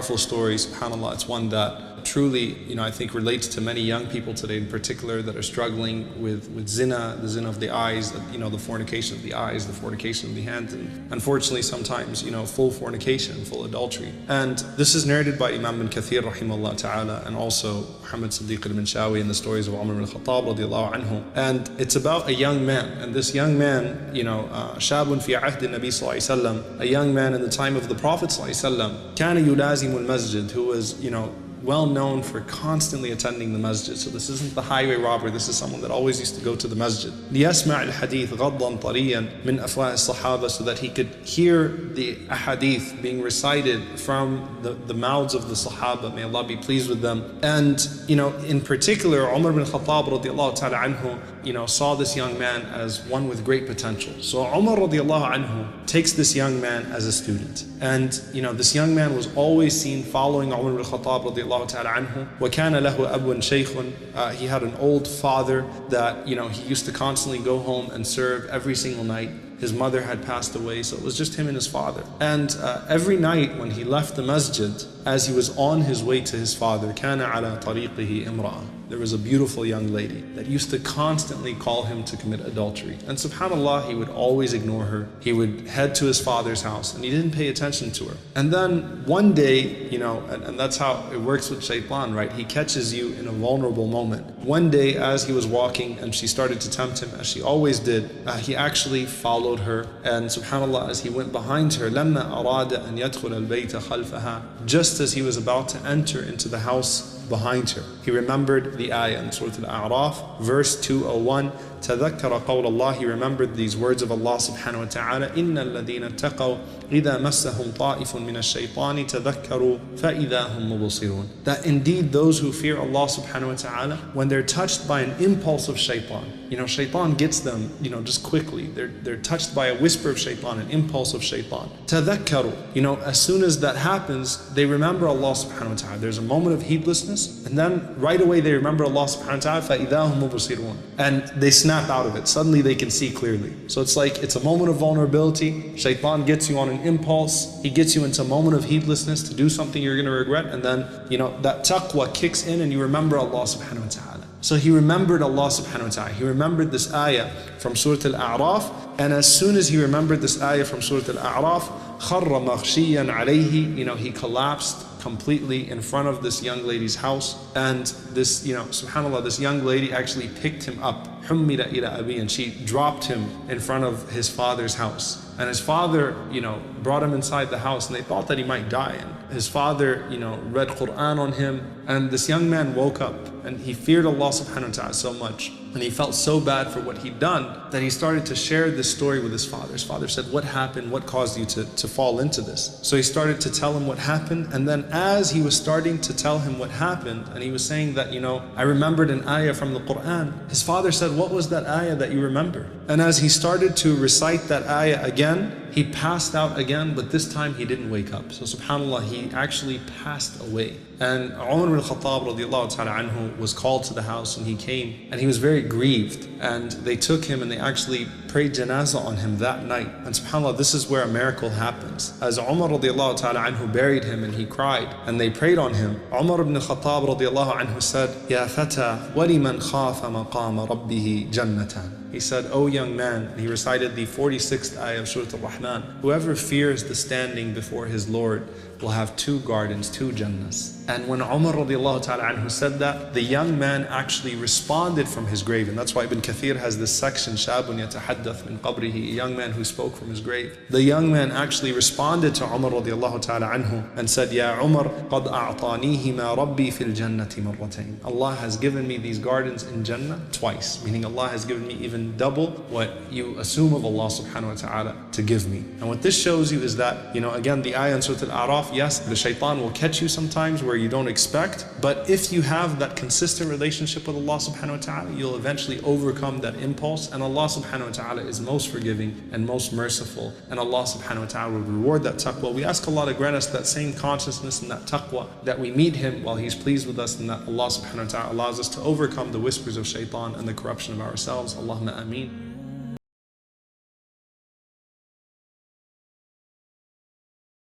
powerful story, subhanAllah. It's one that truly, I think relates to many young people today in particular that are struggling with zina, the zina of the eyes, the fornication of the eyes, the fornication of the hands, and unfortunately sometimes, full fornication, full adultery. And this is narrated by Imam bin Kathir rahimahullah ta'ala, and also Muhammad Siddiq al-Minshawi in the stories of Umar ibn al-Khattab radiallahu anhu. And it's about a young man, and this young man, shabun fi ahdi nabi sallallahu alayhi wasallam, a young man in the time of the Prophet sallallahu alayhi wasallam, kana yulazimu al-masjid, who was, well known for constantly attending the masjid. So this isn't the highway robber, this is someone that always used to go to the masjid. لِيَسْمَعِ الْحَدِيث غَضًّا طَرِيًّا مِنْ أَفْوَاهِ الصَّحَابَةِ, so that he could hear the ahadith being recited from the mouths of the Sahaba, may Allah be pleased with them. And in particular, Umar ibn Khattab radiallahu ta'ala anhu, saw this young man as one with great potential. So Umar radiallahu anhu takes this young man as a student. And this young man was always seen following Umar ibn Khattab radiallahu ta'ala anhu. وَكَانَ لَهُ أَبٌ شَيْخٌ, he had an old father that he used to constantly go home and serve every single night. His mother had passed away, so it was just him and his father. And every night when he left the masjid, as he was on his way to his father, كَانَ عَلَى طَرِيقِهِ إِمْرَأَةٌ, there was a beautiful young lady that used to constantly call him to commit adultery. And subhanAllah, he would always ignore her. He would head to his father's house and he didn't pay attention to her. And then one day, and that's how it works with shaitan, right? He catches you in a vulnerable moment. One day, as he was walking and she started to tempt him, as she always did, he actually followed her. And subhanAllah, as he went behind her, لَمَّا أَرَادَ أَن يَدْخُلَ الْبَيْتَ خَلْفَهَا, just as he was about to enter into the house behind her, he remembered the ayah in Surah Al-A'raf, verse 201. تذكر قول الله, he remembered these words of Allah subhanahu wa ta'ala, إِنَّ الَّذِينَ اتَّقَوْا إِذَا مَسَّهُمْ طَائِفٌ مِنَ الشَّيْطَانِ تَذَكَّرُوا فَإِذَا هُمْ مُبْصِرُونَ. That indeed those who fear Allah subhanahu wa ta'ala, when they're touched by an impulse of shaitan, shaitan gets them, just quickly. They're touched by a whisper of shaitan, an impulse of shaitan. تَذَكَّرُوا, as soon as that happens, they remember Allah subhanahu wa ta'ala. There's a moment of heedlessness, and then right away they remember Allah subhanahu wa ta'ala, فَإِذَا هُمْ مُبْصِرُونَ. And they snap out of it. Suddenly they can see clearly. So it's like, it's a moment of vulnerability. Shaitan gets you on an impulse. He gets you into a moment of heedlessness to do something you're going to regret. And then, that taqwa kicks in and you remember Allah subhanahu wa ta'ala. So he remembered Allah subhanahu wa ta'ala. He remembered this ayah from Surah Al-A'raf. And as soon as he remembered this ayah from Surah Al-A'raf, خَرَّ مَغْشِيًّا عَلَيْهِ, he collapsed completely in front of this young lady's house. And this, subhanAllah, this young lady actually picked him up, حُمِّلَ إِلَى أَبِي, and she dropped him in front of his father's house. And his father, brought him inside the house, and they thought that he might die. And his father, read Quran on him. And this young man woke up, and he feared Allah subhanahu wa ta'ala so much. And he felt so bad for what he'd done that he started to share this story with his father. His father said, "What happened? What caused you to fall into this?" So he started to tell him what happened. And then as he was starting to tell him what happened, and he was saying that, I remembered an ayah from the Quran, his father said, "What was that ayah that you remember?" And as he started to recite that ayah again, he passed out again, but this time he didn't wake up. So subhanAllah, he actually passed away. And Umar ibn Khattab radiallahu ta'ala anhu was called to the house, and he came and he was very grieved. And they took him and they actually prayed janazah on him that night. And subhanAllah, this is where a miracle happens. As Umar radiallahu ta'ala anhu buried him and he cried and they prayed on him, Umar ibn Khattab radiallahu anhu said, "Ya fata, waliman khafa maqama rabbihi jannatan." He said, "O young man," and he recited the 46th ayah of Surah Al-Rahman, "whoever fears the standing before his Lord will have 2 gardens, 2 Jannahs." And when Umar radiallahu ta'ala anhu said that, the young man actually responded from his grave. And that's why Ibn Kathir has this section, "Shabun yatahaddath min qabrihi," a young man who spoke from his grave. The young man actually responded to Umar radiallahu ta'ala anhu and said, "Ya Umar, qad a'tanihima rabbi fil jannati marratayn." Allah has given me these gardens in Jannah twice, meaning Allah has given me even double what you assume of Allah subhanahu wa ta'ala to give me. And what this shows you is that, again, the ayah in Surah Al-A'raf, yes, the shaitan will catch you sometimes where you don't expect, but if you have that consistent relationship with Allah subhanahu wa ta'ala, you'll eventually overcome that impulse, and Allah subhanahu wa ta'ala is most forgiving and most merciful, and Allah subhanahu wa ta'ala will reward that taqwa. We ask Allah to grant us that same consciousness and that taqwa, that we meet Him while He's pleased with us, and that Allah subhanahu wa ta'ala allows us to overcome the whispers of shaitan and the corruption of ourselves. Allahumma ameen.